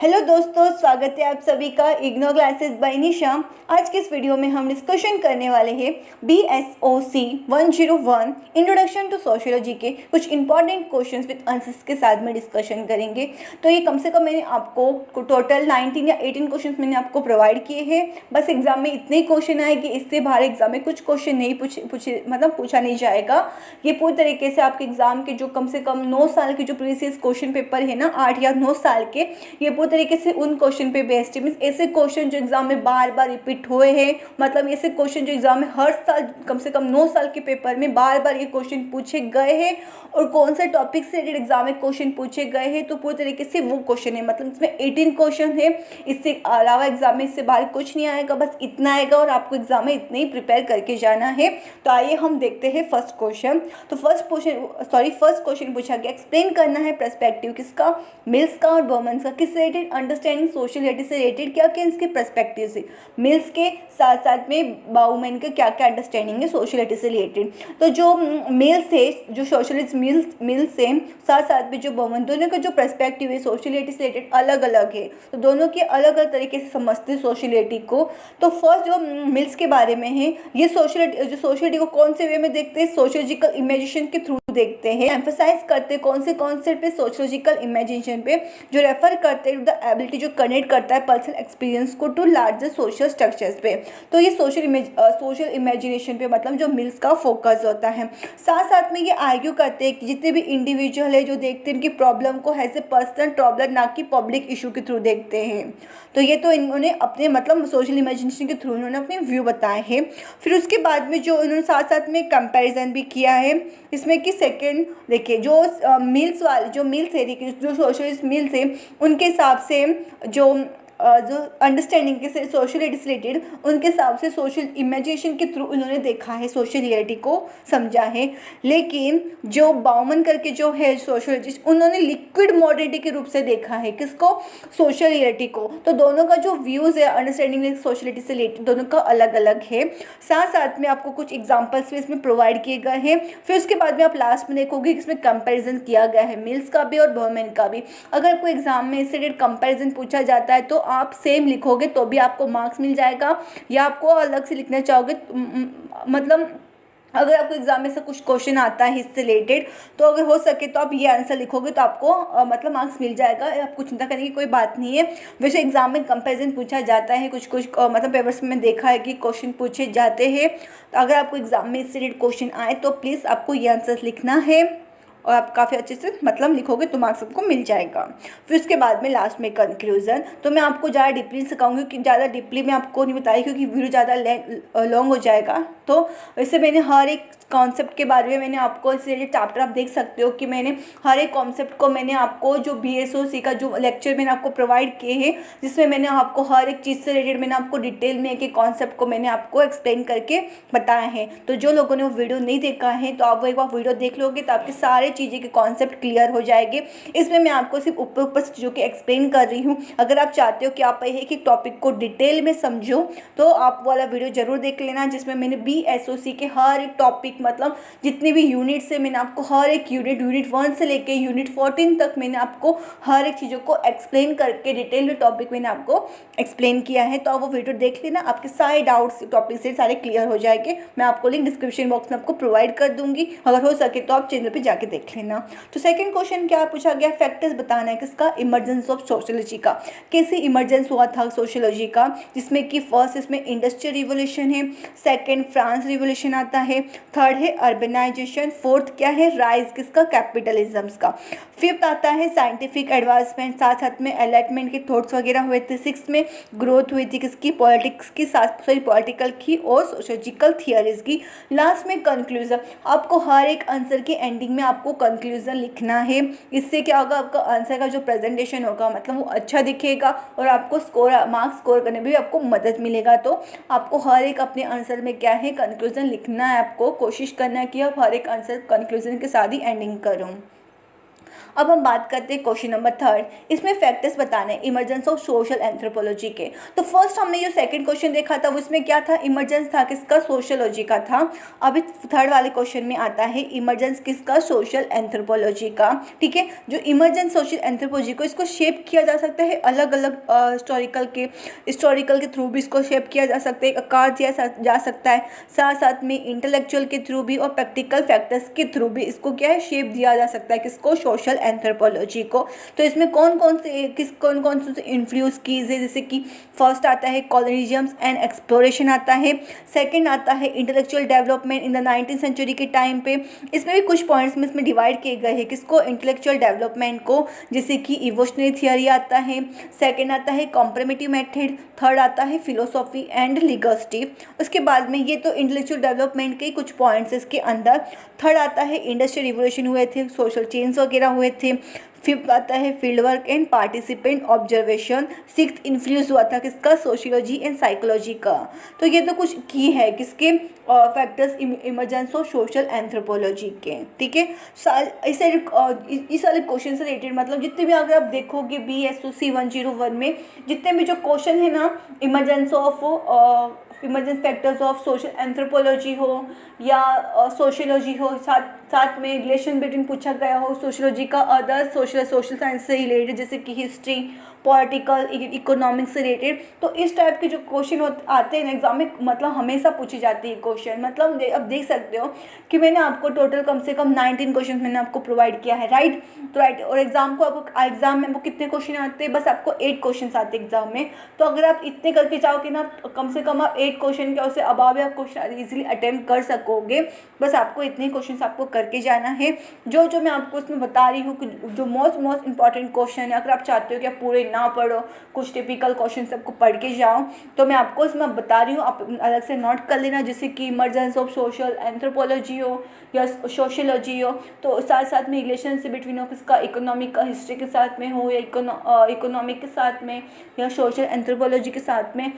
Hello दोस्तों, स्वागत है आप सभी का इग्नो क्लासेस बाय निशा। आज के इस वीडियो में हम डिस्कशन करने वाले हैं BSOC 101 इंट्रोडक्शन टू सोशियोलॉजी के कुछ इंपॉर्टेंट क्वेश्चंस विद आंसर्स के साथ में डिस्कशन करेंगे। तो ये कम से कम मैंने आपको टोटल 19 या 18 क्वेश्चंस मैंने आपको प्रोवाइड किए हैं। बस एग्जाम में इतने क्वेश्चन आए कि इससे बाहर एग्जाम में कुछ क्वेश्चन नहीं पूछा नहीं जाएगा। ये पूरी तरीके से आपके एग्जाम के जो कम से कम 9 साल के जो प्रीवियस क्वेश्चन पेपर है ना, 8 या 9 साल के, ये पूरी तरीके से उन क्वेश्चन पे बेस्ड है। मीन्स ऐसे क्वेश्चन जो एग्जाम में बार बार रिपीट हुए हैं, मतलब ऐसे क्वेश्चन जो एग्जाम में हर साल कम से कम 9 साल के पेपर में बार बार ये क्वेश्चन पूछे गए हैं और कौन से टॉपिक से रिलेटेड एग्जाम में क्वेश्चन पूछे गए हैं। तो पूरी तरीके से वो क्वेश्चन है, मतलब इसमें 18 क्वेश्चन है। इससे अलावा एग्जाम में इससे बाहर कुछ नहीं आएगा, बस इतना आएगा और आपको एग्जाम में इतने ही प्रिपेयर करके जाना है। तो आइए हम देखते हैं फर्स्ट क्वेश्चन। तो फर्स्ट क्वेश्चन पूछा गया, एक्सप्लेन करना है पर्सपेक्टिव किसका, मिल्स का और बर्मन्स का, किस रिलेटेड अंडरस्टैंडिंग सोशलिटी से रिलेटेड, क्या क्या इसके पर्सपेक्टिव से। मिल्स के साथ साथ में बाउमैन का क्या क्या अंडरस्टैंडिंग है सोशलिटी से रिलेटेड। तो जो मिल्स है, जो सोशलिस्ट मिल्स है, साथ साथ में जो बाउमैन, दोनों का जो पर्सपेक्टिव है सोशलिटी से रिलेटेड अलग अलग है। तो दोनों के अलग अलग तरीके से समझते हैं सोशलिटी को। तो फर्स्ट जो मिल्स के बारे में है, ये सोशलिटी को कौन से वे में देखते हैं, सोशियोलॉजिकल इमेजिनेशन के थ्रू देखते हैं। एम्फसाइज करते हैं कौन से कॉन्सेप्ट पे, सोशियोलॉजिकल इमेजिनेशन पे, जो रेफर करते हैं द एबिलिटी, जो कनेक्ट करता है पर्सनल एक्सपीरियंस को टू लार्जर सोशल स्ट्रक्चर्स पे। तो ये सोशल इमेजिनेशन पे मतलब जो मिल्स का फोकस होता है। साथ साथ में ये आर्ग्यू करते हैं कि जितने भी इंडिविजुअल है जो देखते हैं इनकी प्रॉब्लम को एज ए पर्सनल प्रॉब्लम, ना कि पब्लिक इशू के थ्रू देखते हैं। तो ये तो इन्होंने अपने मतलब सोशल इमेजिनेशन के थ्रू इन्होंने अपने व्यू बताए हैं। फिर उसके बाद में जो इन्होंने साथ साथ में कंपैरिजन भी किया है इसमें कि सेकंड देखिए, जो मिल्स है, देखिए जो सोशलिस्ट मिल्स है, उनके हिसाब से जो अंडरस्टैंडिंग के सोशलिटी से रिलेटेड, उनके हिसाब से सोशल इमेजिनेशन के थ्रू उन्होंने देखा है, सोशल रियलिटी को समझा है। लेकिन जो बाउमन करके जो है सोशलिस्ट, उन्होंने लिक्विड मॉडर्निटी के रूप से देखा है किसको, सोशल रियलिटी को। तो दोनों का जो व्यूज़ है अंडरस्टैंडिंग सोशलिटी से रिलेटेड, दोनों का अलग अलग है। साथ साथ में आपको कुछ एग्जाम्पल्स भी इसमें प्रोवाइड किए गए हैं। फिर उसके बाद में आप लास्ट में देखोगे कि इसमें कंपेरिजन किया गया है मिल्स का भी और बाउमन का भी। अगर कोई एग्जाम में इससे रिलेटेड कंपेरिजन पूछा जाता है तो आप सेम लिखोगे तो भी आपको मार्क्स मिल जाएगा, या आपको अलग से लिखना चाहोगे मतलब अगर आपको एग्जाम में से कुछ क्वेश्चन आता है इससे रिलेटेड, तो अगर हो सके तो आप ये आंसर लिखोगे तो आपको मतलब मार्क्स मिल जाएगा। आपको चिंता करने की कोई बात नहीं है। वैसे एग्जाम में कंपैरिजन पूछा जाता है, कुछ मतलब पेपर्स में देखा है कि क्वेश्चन पूछे जाते हैं। तो अगर आपको एग्जाम में इससे रिलेटेड क्वेश्चन आए तो प्लीज़ आपको ये आंसर लिखना है और आप काफ़ी अच्छे से मतलब लिखोगे तो मार्क्स आपको मिल जाएगा। फिर उसके बाद में लास्ट में कंक्लूजन। तो मैं आपको ज़्यादा डीपली सिखाऊंगी कि ज़्यादा डीपली मैं आपको नहीं बताई क्योंकि वीडियो ज़्यादा लॉन्ग हो जाएगा। तो वैसे मैंने हर एक कॉन्सेप्ट के बारे में मैंने आपको इस रिलेटेड चैप्टर आप देख सकते हो कि मैंने हर एक कॉन्सेप्ट को मैंने आपको जो BSOC का जो लेक्चर मैंने आपको प्रोवाइड किए हैं, जिसमें मैंने आपको हर एक चीज़ से रिलेटेड मैंने आपको डिटेल में एक कॉन्सेप्ट को मैंने आपको एक्सप्लेन करके बताया है। तो जो लोगों ने वो वीडियो नहीं देखा है तो आप वो एक बार वीडियो देख लोगे तो आपके सारे चीज़ें के कॉन्सेप्ट क्लियर हो जाएंगे। इसमें मैं आपको सिर्फ ऊपर से चीज़ों की एक्सप्लेन कर रही हूँ। अगर आप चाहते हो कि आप एक एक टॉपिक को डिटेल में समझो तो आप वाला वीडियो जरूर देख लेना, जिसमें मैंने BSOC के हर एक टॉपिक मतलब जितने भी यूनिट से मैंने आपको हर एक यूनिट 1 से लेके यूनिट 14 तक मैंने आपको हर एक चीज़ों को एक्सप्लेन करके डिटेल में टॉपिक मैंने आपको एक्सप्लेन किया है। तो आप वो वीडियो देख लेना, आपके सारे डाउट्स टॉपिक से सारे क्लियर हो जाएंगे। मैं आपको लिंक डिस्क्रिप्शन बॉक्स में आपको प्रोवाइड कर दूंगी, अगर हो सके तो आप चैनल पर जाके देख लेना। तो सेकंड क्वेश्चन क्या पूछा गया, फैक्टर्स बताना है किसका, इमरजेंस ऑफ सोशियोलॉजी का, कैसे इमरजेंस हुआ था सोशियोलॉजी का, जिसमें कि फर्स्ट इसमें इंडस्ट्रियल रिवोल्यूशन है, सेकंड फ्रांस रिवोल्यूशन आता है, थर्ड है अर्बनाइजेशन, फोर्थ क्या है, राइज किसका, कैपिटलिज्म का, फिफ्थ आता है साइंटिफिक एडवांसमेंट, साथ साथ में एनलाइटमेंट के थॉट्स वगैरह हुए थे, सिक्स में ग्रोथ हुई थी किसकी, पॉलिटिक्स की, पॉलिटिकल की और सोशियोलॉजिकल थियरीज की, लास्ट में कंक्लूजन। आपको हर एक आंसर के एंडिंग में आपको कंक्लूजन लिखना है। इससे क्या होगा, आपका आंसर का जो प्रेजेंटेशन होगा मतलब वो अच्छा दिखेगा और आपको मार्क्स स्कोर करने में भी आपको मदद मिलेगा। तो आपको हर एक अपने आंसर में क्या है कंक्लूजन लिखना है। आपको कोशिश करना है कि आप हर एक आंसर कंक्लूजन के साथ ही एंडिंग करूँ। अब हम बात करते हैं क्वेश्चन नंबर 3। इसमें फैक्टर्स बताने इमर्जेंस ऑफ सोशल एंथ्रोपोलॉजी के। तो फर्स्ट हमने जो सेकंड क्वेश्चन देखा था उसमें क्या था, इमर्जेंस था किसका, सोशियोलॉजी का था। अभी थर्ड वाले क्वेश्चन में आता है इमर्जेंस किसका, सोशल एंथ्रोपोलॉजी का। ठीक है, जो इमर्जेंस सोशल एंथ्रोपोलॉजी को इसको शेप किया जा सकता है अलग अलग हिस्टोरिकल के थ्रू भी इसको शेप किया जा सकता है, आकार दिया जा सकता है, साथ साथ में इंटेलेक्चुअल के थ्रू भी और प्रैक्टिकल फैक्टर्स के थ्रू भी इसको क्या है, शेप दिया जा सकता है किसको, सोशल एंथ्रोपोलॉजी को। तो इसमें कौन कौन से इन्फ्लुएंस कीज है, जैसे कि फर्स्ट आता है कॉलोनिज्म्स एंड एक्सप्लोरेशन आता है, सेकंड आता है intellectual development in the 19th century के टाइम पे। इसमें भी कुछ पॉइंट्स में इसमें डिवाइड किए गए हैं किसको, इंटेलेक्चुअल डेवलपमेंट को, जैसे कि इवोल्यूशनरी थियरी आता है, सेकंड आता है कॉम्परेटिव मेथड, थर्ड आता है फिलोसॉफी एंड लिंग्विस्टिक्स। उसके बाद में ये तो इंटेलेक्चुअल डेवलपमेंट के कुछ पॉइंट्स इसके अंदर। थर्ड आता है इंडस्ट्रियल रिवोल्यूशन हुए थे, सोशल चेंज वगैरह हुए थे। फिफ्थ आता है field work and participant observation. Sixth influence हुआ था किसका, सोशियोलॉजी एंड साइकोलॉजी का। तो ये तो कुछ की है किसके, factors emergence of social anthropology के। ठीक है, इस वाले क्वेश्चन से रिलेटेड मतलब जितने भी अगर आप देखोगे BSOC 101 में जितने भी जो क्वेश्चन है ना, emergence factors of social anthropology हो या सोशियोलॉजी हो, साथ में रिलेशन बिटवीन पूछा गया हो सोशियोलॉजी का अदर सोशल साइंस से रिलेटेड, जैसे कि हिस्ट्री, पॉलिटिकल, इकोनॉमिक्स से रिलेटेड। तो इस टाइप के जो क्वेश्चन आते हैं एग्जाम में, मतलब हमेशा पूछी जाती है क्वेश्चन। मतलब अब देख सकते हो कि मैंने आपको टोटल कम से कम 19 क्वेश्चन मैंने आपको प्रोवाइड किया है, राइट। तो राइट, और एग्जाम में आपको कितने क्वेश्चन आते हैं, बस आपको 8 क्वेश्चन आते हैं एग्जाम में। तो अगर आप इतने करके जाओगे ना, कम से कम आप 8 क्वेश्चन के उससे अबाव आप क्वेश्चन ईजिली अटेम्प्ट कर सकोगे। बस आपको इतने क्वेश्चन आपको करके जाना है। जो मैं आपको इसमें बता रही हूँ कि जो मोस्ट इंपॉर्टेंट क्वेश्चन है, अगर आप चाहते हो कि आप पूरे ना पढ़ो, कुछ टिपिकल क्वेश्चन सबको पढ़ के जाओ, तो मैं आपको इसमें बता रही हूँ, आप अलग से नोट कर लेना। जैसे कि इमर्जेंस ऑफ सोशल एंथ्रोपोलॉजी हो या सोशियोलॉजी हो, तो साथ साथ में रिलेशनशिप बिटवीन हो किसका, इकोनॉमिक का हिस्ट्री के साथ में हो या इकोनॉमिक के साथ में या सोशल एंथ्रोपोलॉजी के साथ में।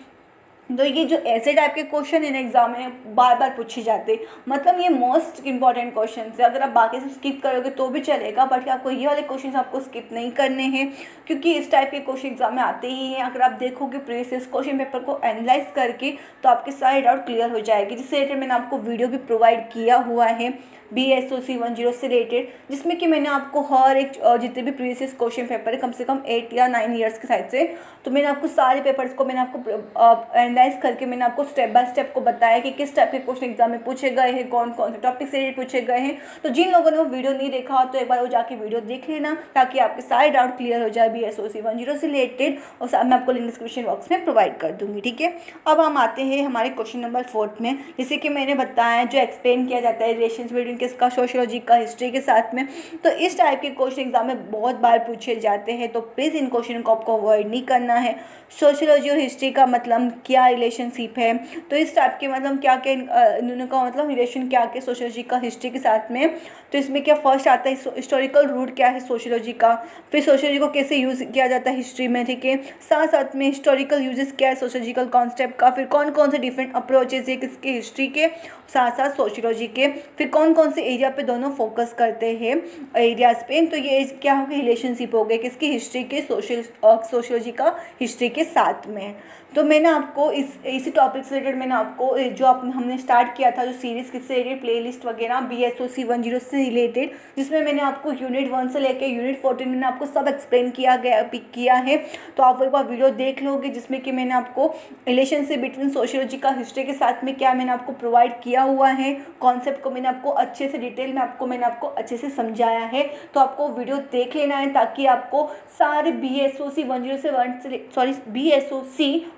तो ये जो ऐसे टाइप के क्वेश्चन इन एग्जाम में बार बार पूछे जाते, मतलब ये मोस्ट इंपॉर्टेंट क्वेश्चन है। अगर आप बाकी से स्किप करोगे तो भी चलेगा, बट आपको ये वाले क्वेश्चन आपको स्किप नहीं करने हैं, क्योंकि इस टाइप के क्वेश्चन एग्जाम में आते ही हैं। अगर आप देखोगे प्रीवियस क्वेश्चन पेपर को एनालाइज करके, तो आपके सारे डाउट क्लियर हो जाएगी। जिससे रिलेटेड मैंने आपको वीडियो भी प्रोवाइड किया हुआ है BSOC 10 से रिलेटेड, जिसमें कि मैंने आपको हर एक जितने भी प्रीवियस क्वेश्चन पेपर है कम से कम 8 या 9 ईयर्स के साइड से, तो मैंने आपको सारे पेपर्स को मैंने आपको एनालाइज करके मैंने आपको स्टेप बाय स्टेप को बताया कि किस टाइप के क्वेश्चन एग्जाम में पूछे गए हैं, कौन कौन से टॉपिक से रिलेटेड पूछे गए हैं। तो जिन लोगों ने वो वीडियो नहीं देखा हो तो एक बार वो जाके वीडियो देख लेना, ताकि आपके सारे डाउट क्लियर हो जाए BSOC 10 से रिलेटेड, और मैं आपको लिंक डिस्क्रिप्शन बॉक्स में प्रोवाइड कर दूँगी। ठीक है, अब हम आते हैं हमारे क्वेश्चन नंबर 4 में। जैसे कि मैंने बताया, जो एक्सप्लेन किया जाता है रिलेशन बिटवीन किसका, सोशियोलॉजी का हिस्ट्री के साथ में। तो इस टाइप के क्वेश्चन एग्जाम में बहुत बार पूछे जाते हैं, तो प्लीज़ इन क्वेश्चन को आपको अवॉइड नहीं करना है। सोशियोलॉजी और हिस्ट्री का मतलब क्या रिलेशनशिप है, तो इस टाइप के मतलब क्या क्या इन्होंने का मतलब रिलेशन क्या क्या सोशियोलॉजी का हिस्ट्री के साथ में। तो इसमें क्या फर्स्ट आता है हिस्टोरिकल रूट क्या है सोशियोलॉजी का, फिर सोशियोलॉजी को कैसे यूज़ किया जाता है हिस्ट्री में। ठीक है, साथ साथ में हिस्टोरिकल यूजेस क्या है सोशियोलॉजिकल कॉन्सेप्ट का, फिर कौन कौन से डिफरेंट अप्रोचेज है किसके हिस्ट्री के साथ साथ सोशियोलॉजी के, फिर कौन कौन से एरिया पे दोनों फोकस करते हैं एरियाज पे। तो ये क्या हो गया, रिलेशनशिप हो गए किसकी, हिस्ट्री के सोशियोलॉजी का हिस्ट्री के साथ में। तो मैंने आपको इसी टॉपिक से रिलेटेड मैंने आपको जो हमने स्टार्ट किया था जो सीरीज़ किससे रिलेटेड प्लेलिस्ट वगैरह BSOC 10 से रिलेटेड, जिसमें मैंने आपको यूनिट 1 से लेकर यूनिट 14 मैंने आपको सब एक्सप्लेन किया है। तो आप एक बार वीडियो देख लोगे, जिसमें कि मैंने आपको रिलेशनशिप बिटवीन सोशियोलॉजी का हिस्ट्री के साथ में क्या मैंने आपको प्रोवाइड किया हुआ है, कॉन्सेप्ट को मैंने आपको अच्छे से डिटेल में मैंने आपको अच्छे से समझाया है। तो आपको वीडियो देख लेना है, ताकि आपको सारे BSOC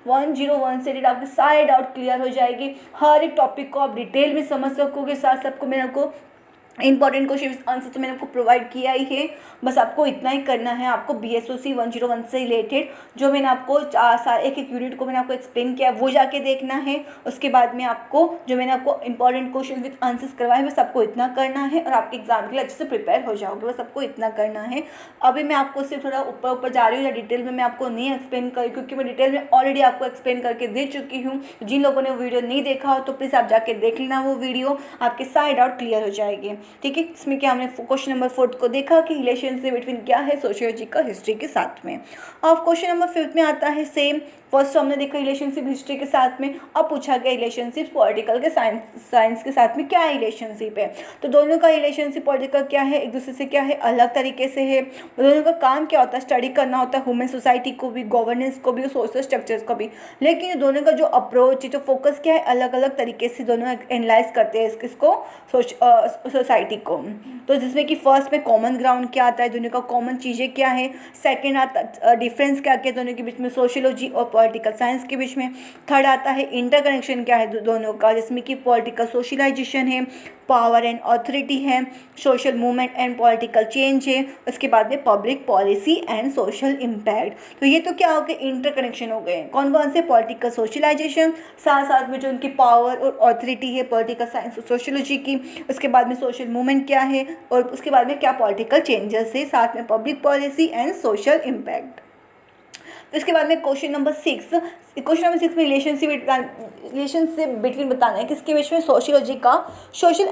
101 से रिलेटेड आपके सारे डाउट क्लियर हो जाएगी। हर एक टॉपिक को आप डिटेल में समझ सकोगे। साथ सबको मैंने आपको इंपॉर्टेंट क्वेश्चन आंसर तो मैंने आपको प्रोवाइड किया ही है। बस आपको इतना ही करना है। आपको BSOC 101 से रिलेटेड जो मैंने आपको एक एक यूनिट को मैंने आपको एक्सप्लेन किया वो जाके देखना है। उसके बाद में आपको जो मैंने आपको इंपॉर्टेंट क्वेश्चन विद आंसर्स करवाए बस आपको इतना करना है, और आपके एग्जाम के लिए अच्छे से प्रिपेयर हो जाओगे। बस आपको इतना करना है। अभी मैं आपको सिर्फ थोड़ा ऊपर जा रही हूँ, या डिटेल में मैं आपको नहीं एक्सप्लेन करी, क्योंकि मैं डिटेल में ऑलरेडी आपको एक्सप्लेन करके दे चुकी हूँ। जिन लोगों ने वीडियो नहीं देखा हो तो प्लीज़ आप जाके देख लेना वो वीडियो, आपके सारे डाउट क्लियर हो जाएंगे। ठीक है। इसमें क्या हमने क्वेश्चन नंबर 4 को देखा कि रिलेशनशिप बिटवीन क्या है सोशियोलॉजी का हिस्ट्री के साथ में। अब क्वेश्चन नंबर 5 में आता है सेम, फर्स्ट हमने देखा रिलेशनशिप हिस्ट्री के साथ में, अब पूछा गया रिलेशनशिप पॉलिटिकल के साइंस के साथ में क्या है रिलेशनशिप है। तो दोनों का रिलेशनशिप पॉलिटिकल क्या है, एक दूसरे से क्या है, अलग तरीके से है। दोनों का काम क्या होता है, स्टडी करना होता है ह्यूमन सोसाइटी को भी, गवर्नेंस को भी और सोशल स्ट्रक्चर्स को भी। लेकिन दोनों का जो अप्रोच है, जो फोकस क्या है, अलग अलग तरीके से दोनों एनालाइज करते हैं इसको सोसाइटी को। तो जिसमें कि फर्स्ट में कॉमन ग्राउंड क्या आता है, दोनों का कॉमन चीज़ें क्या है। सेकंड आता डिफरेंस क्या क्या दोनों के बीच में, सोशियोलॉजी और पॉलिटिकल साइंस के बीच में। थर्ड आता है इंटरकनेक्शन क्या है दोनों का, जिसमें कि पॉलिटिकल सोशलाइजेशन है, पावर एंड अथॉरिटी है, social movement and political change है। उसके बाद में public policy and social impact. तो ये तो क्या हो गए, इंटरकनेक्शन हो गए। कौन कौन से, पॉलिटिकल सोशलाइजेशन, साथ साथ में जो उनकी पावर और अथॉरिटी है पॉलिटिकल साइंस और सोशियोलॉजी की। उसके बाद में सोशल मूवमेंट क्या है, और उसके बाद में क्या पॉलिटिकल चेंजेस है, साथ में public policy and social impact. इसके बाद में क्वेश्चन नंबर 6 में रिलेशनशिप बिटवीन बताना है किसके बीच में, सोशियोलॉजी का सोशल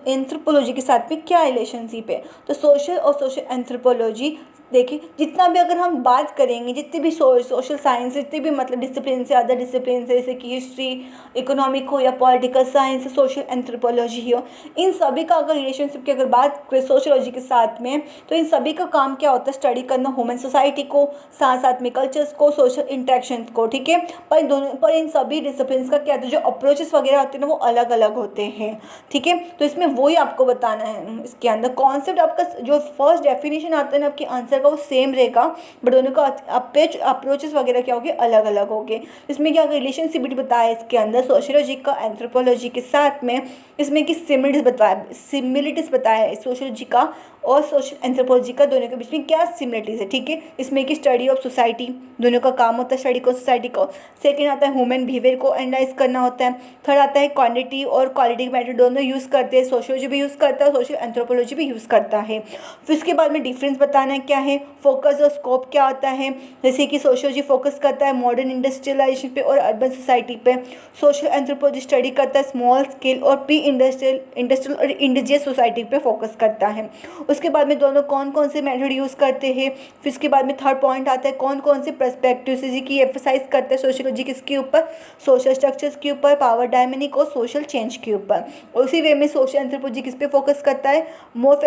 एंथ्रोपोलॉजी के साथ में क्या रिलेशनशिप है। तो सोशल और सोशल एंथ्रोपोलॉजी देखिए, जितना भी अगर हम बात करेंगे, जितने भी सोशल साइंस, जितने भी मतलब डिसिप्लिन से अदर डिसिप्लिन से, जैसे कि हिस्ट्री, इकोनॉमिक हो या पॉलिटिकल साइंस, सोशल एंथ्रोपोलॉजी हो, इन सभी का अगर रिलेशनशिप की अगर बात करें सोशियोलॉजी के साथ में, तो इन सभी का काम क्या होता है, स्टडी करना ह्यूमन सोसाइटी को, साथ साथ में कल्चर्स को, सोशल इंटरेक्शन को, ठीक है। पर इन सभी डिसिप्लिन का क्या होता है, जो अप्रोचेस वगैरह होते हैं ना, वो अलग अलग होते हैं, ठीक है। तो इसमें वही आपको बताना है। इसके अंदर कॉन्सेप्ट आपका जो फर्स्ट डेफिनेशन आता है ना आपके आंसर का, वो सेम रहेगा, बट दोनों का अप्रोचेस वगैरह क्या होंगे, अलग अलग होंगे। इसमें क्या रिलेशनशिप बताया इसके अंदर सोशियोलॉजी का एंथ्रोपोलॉजी के साथ में, इसमें कि सिमिलरिटीज बताया है सोशियोलॉजी का और सोशल एंथ्रोपोलॉजी का, दोनों के बीच में क्या सिमिलरिटीज है, ठीक है। इसमें कि स्टडी ऑफ सोसाइटी, दोनों का काम होता है स्टडी को सोसाइटी को। सेकेंड आता है ह्यूमन बिहेवियर को एनालाइज करना होता है। थर्ड आता है क्वांटिटी और क्वालिटी मेथड दोनों यूज़ करते हैं, सोशियोलॉजी भी यूज़ करता है, सोशल एंथ्रोपोलॉजी भी यूज़ करता है। फिर उसके बाद में डिफरेंस बताना है क्या है, फोकस और स्कोप क्या होता है। जैसे कि सोशियोलॉजी फोकस करता है मॉडर्न इंडस्ट्रियलाइजेशन पे और अर्बन सोसाइटी पे, सोशल एंथ्रोपोलॉजी स्टडी करता है स्मॉल स्केल और प्री इंडस्ट्रियल और इंडिजियस सोसाइटी पे फोकस करता है। उसके बाद में दोनों कौन कौन से मेथड यूज़ करते हैं। फिर उसके बाद में थर्ड पॉइंट आता है कौन कौन से पर्सपेक्टिव की एम्फसाइज करते हैं सोशियोलॉजी किसके ऊपर, सोशल स्ट्रक्चर्स के ऊपर, पावर डायनेमिक और सोशल चेंज के ऊपर। उसी वे में सोशल एंथ्रोपोलॉजी किस पे फोकस करता है, मोर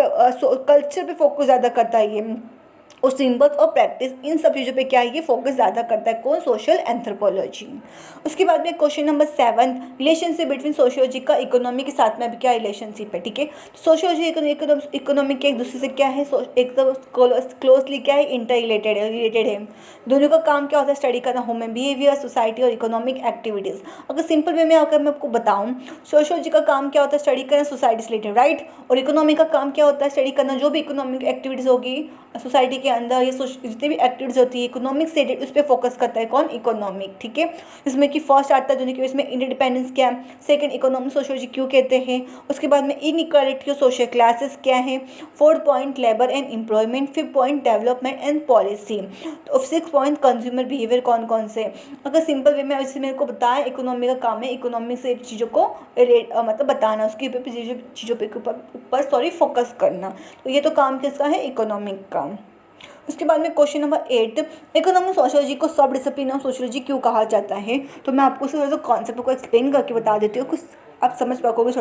कल्चर पे फोकस ज़्यादा करता है ये, और सिंबल्स और प्रैक्टिस, इन सब चीज़ों पे क्या है, ये फोकस ज़्यादा करता है कौन, सोशल एंथ्रोपोलॉजी। उसके बाद में question number 7 relationship between sociology का इकोनॉमी के साथ में अभी क्या रिलेशनशिप है, ठीक है। सोशियोलॉजी इकोनॉमी के एक दूसरे से क्या है, एकदम क्लोजली क्या है, इंटर रिलेटेड है। दोनों का काम क्या होता है, स्टडी करना ह्यूमन बिहेवियर, सोसाइटी और इकोनॉमिक एक्टिविटीज़। अगर सिंपल वे में अगर मैं आपको बताऊँ, सोशियोलॉजी का काम क्या होता है, स्टडी करना सोसाइटी से रिलेटेड, राइट। और इकोनॉमी का काम क्या होता है, स्टडी करना जो भी इकोनॉमिक एक्टिविटीज़ होगी सोसाइटी के अंदर, ये जितनी भी एक्टिविटीज होती है इकोनॉमिक से उस पर फोकस करता है कौन, इकोनॉमिक, ठीक है। इसमें कि फर्स्ट आता है दोनों के इसमें इंडिपेंडेंस क्या है, सेकंड इकोनॉमिक सोशियोलॉजी क्यों कहते हैं, उसके बाद में इनइक्वालिटी और सोशल क्लासेस क्या है, fourth point labour and employment, fifth point development and policy, तो सिक्स पॉइंट कंज्यूमर बिहेवियर कौन कौन से। अगर सिंपल वे में वैसे मेरे को बताया, इकोनॉमी का काम है इकोनॉमिक से चीज़ों को मतलब बताना, उसके ऊपर चीज़ों पे ऊपर फोकस करना। तो ये तो काम किसका है, इकोनॉमिक का। उसके बाद में क्वेश्चन नंबर 8 इकोनॉमिक सोशियोलॉजी को सब डिसिप्लिन ऑफ सोशियोलॉजी क्यों कहा जाता है। तो मैं आपको थोड़ा सा कॉन्सेप्ट को एक्सप्लेन करके बता देती हूँ, कुछ आप समझ सकोगे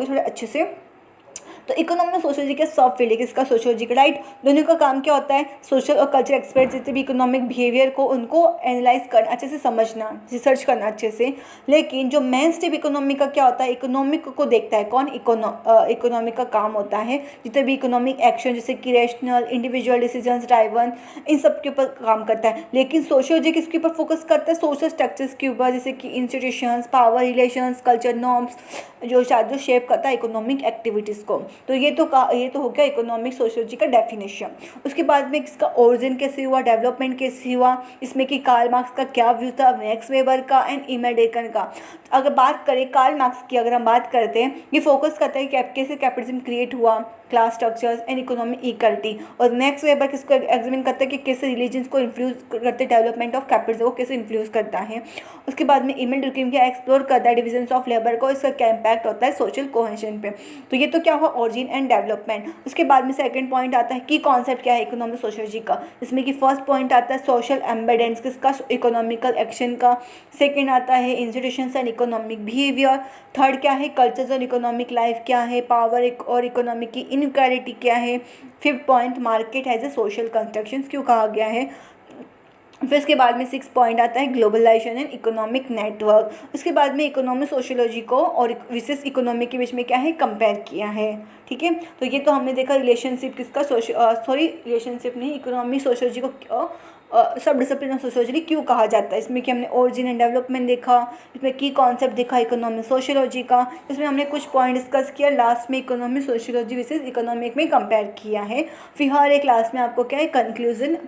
थोड़ा अच्छे से। तो इकोनॉमिक सोशियोलॉजी के सब फील्ड है किसका, सोशियोलॉजी का, राइट। दोनों का काम क्या होता है, सोशल और कल्चर एक्सपर्ट जितने भी इकोनॉमिक बिहेवियर को उनको एनालाइज करना, अच्छे से समझना, रिसर्च करना अच्छे से। लेकिन जो मेन स्ट्रीम इकोनॉमी का क्या होता है, इकोनॉमिक को देखता है कौन, इकोनॉमिक का काम होता है जितने भी इकोनॉमिक एक्शन जैसे कि रैशनल, इंडिविजुअल डिसीजंस ड्राइवन, इन सब के ऊपर काम करता है। लेकिन सोशियोलॉजी किसके ऊपर फोकस करता है, सोशल स्ट्रक्चर्स के ऊपर, जैसे कि institutions, power relations, culture norms, जो शेप करता है इकोनॉमिक एक्टिविटीज़ को। तो ये तो हो गया इकोनॉमिक सोशियोलॉजी का डेफिनेशन। उसके बाद में इसका ओरिजिन कैसे हुआ, डेवलपमेंट कैसे हुआ, इसमें कि कार्ल मार्क्स का क्या व्यू था, मैक्स वेबर का एंड इमेल डेकन का। अगर बात करें कार्ल मार्क्स की, अगर हम बात करते हैं, ये फोकस करता है कि कैसे कैपिटलिज्म क्रिएट हुआ, class structures and economic equality. और मैक्स वेबर किसको एग्जामिन करता है कि कैसे रिलीजन्स को इन्फ्लुएंस करते डेवलपमेंट ऑफ कैपिटल को कैसे इन्फ्लुएंस करता है। उसके बाद में इमेल डुर्कheim क्या एक्सप्लोर करता है डिविजन्स ऑफ लेबर को, इसका क्या इम्पैक्ट होता है सोशल कोहेजन पे। तो ये तो क्या हुआ ओरिजिन एंड डेवलपमेंट। उसके बाद में सेकंड पॉइंट आता है की कॉन्सेप्ट क्या है इकोनॉमिक सोशियोलॉजी का, जिसमें कि फर्स्ट पॉइंट आता है सोशल एम्बेडेंस किसका इकोनॉमिकल एक्शन का। सेकंड आता है institutions and economic behaviour. Third क्या है कल्चर्स और इकोनॉमिक लाइफ क्या है, पावर और इकोनॉमिक की इनइक्वालिटी क्या है। Fifth point market as a social construction क्यों कहा गया है। फिर उसके बाद में 6 पॉइंट आता है ग्लोबलाइजेशन एंड इकोनॉमिक नेटवर्क। उसके बाद में इकोनॉमिक सोशियोलॉजी को और विशेष इकोनॉमी के बीच में क्या है कंपेयर किया है। ठीक है, तो ये तो हमने देखा रिलेशनशिप किसका रिलेशनशिप नहीं इकोनॉमिक सोशियोलॉजी को सब डिसिप्लिन ऑफ सोशियोलॉजी क्यों कहा जाता है। इसमें कि हमने ओरिजिन एंड डेवलपमेंट देखा, इसमें की कॉन्सेप्ट देखा इकोनॉमिक सोशियोलॉजी का, इसमें हमने कुछ पॉइंट डिस्कस किया, लास्ट में इकोनॉमिक सोशियोलॉजी विशेष इकोनॉमिक में कंपेयर किया है। फिर हर एक क्लास में आपको क्या है कंक्लूजन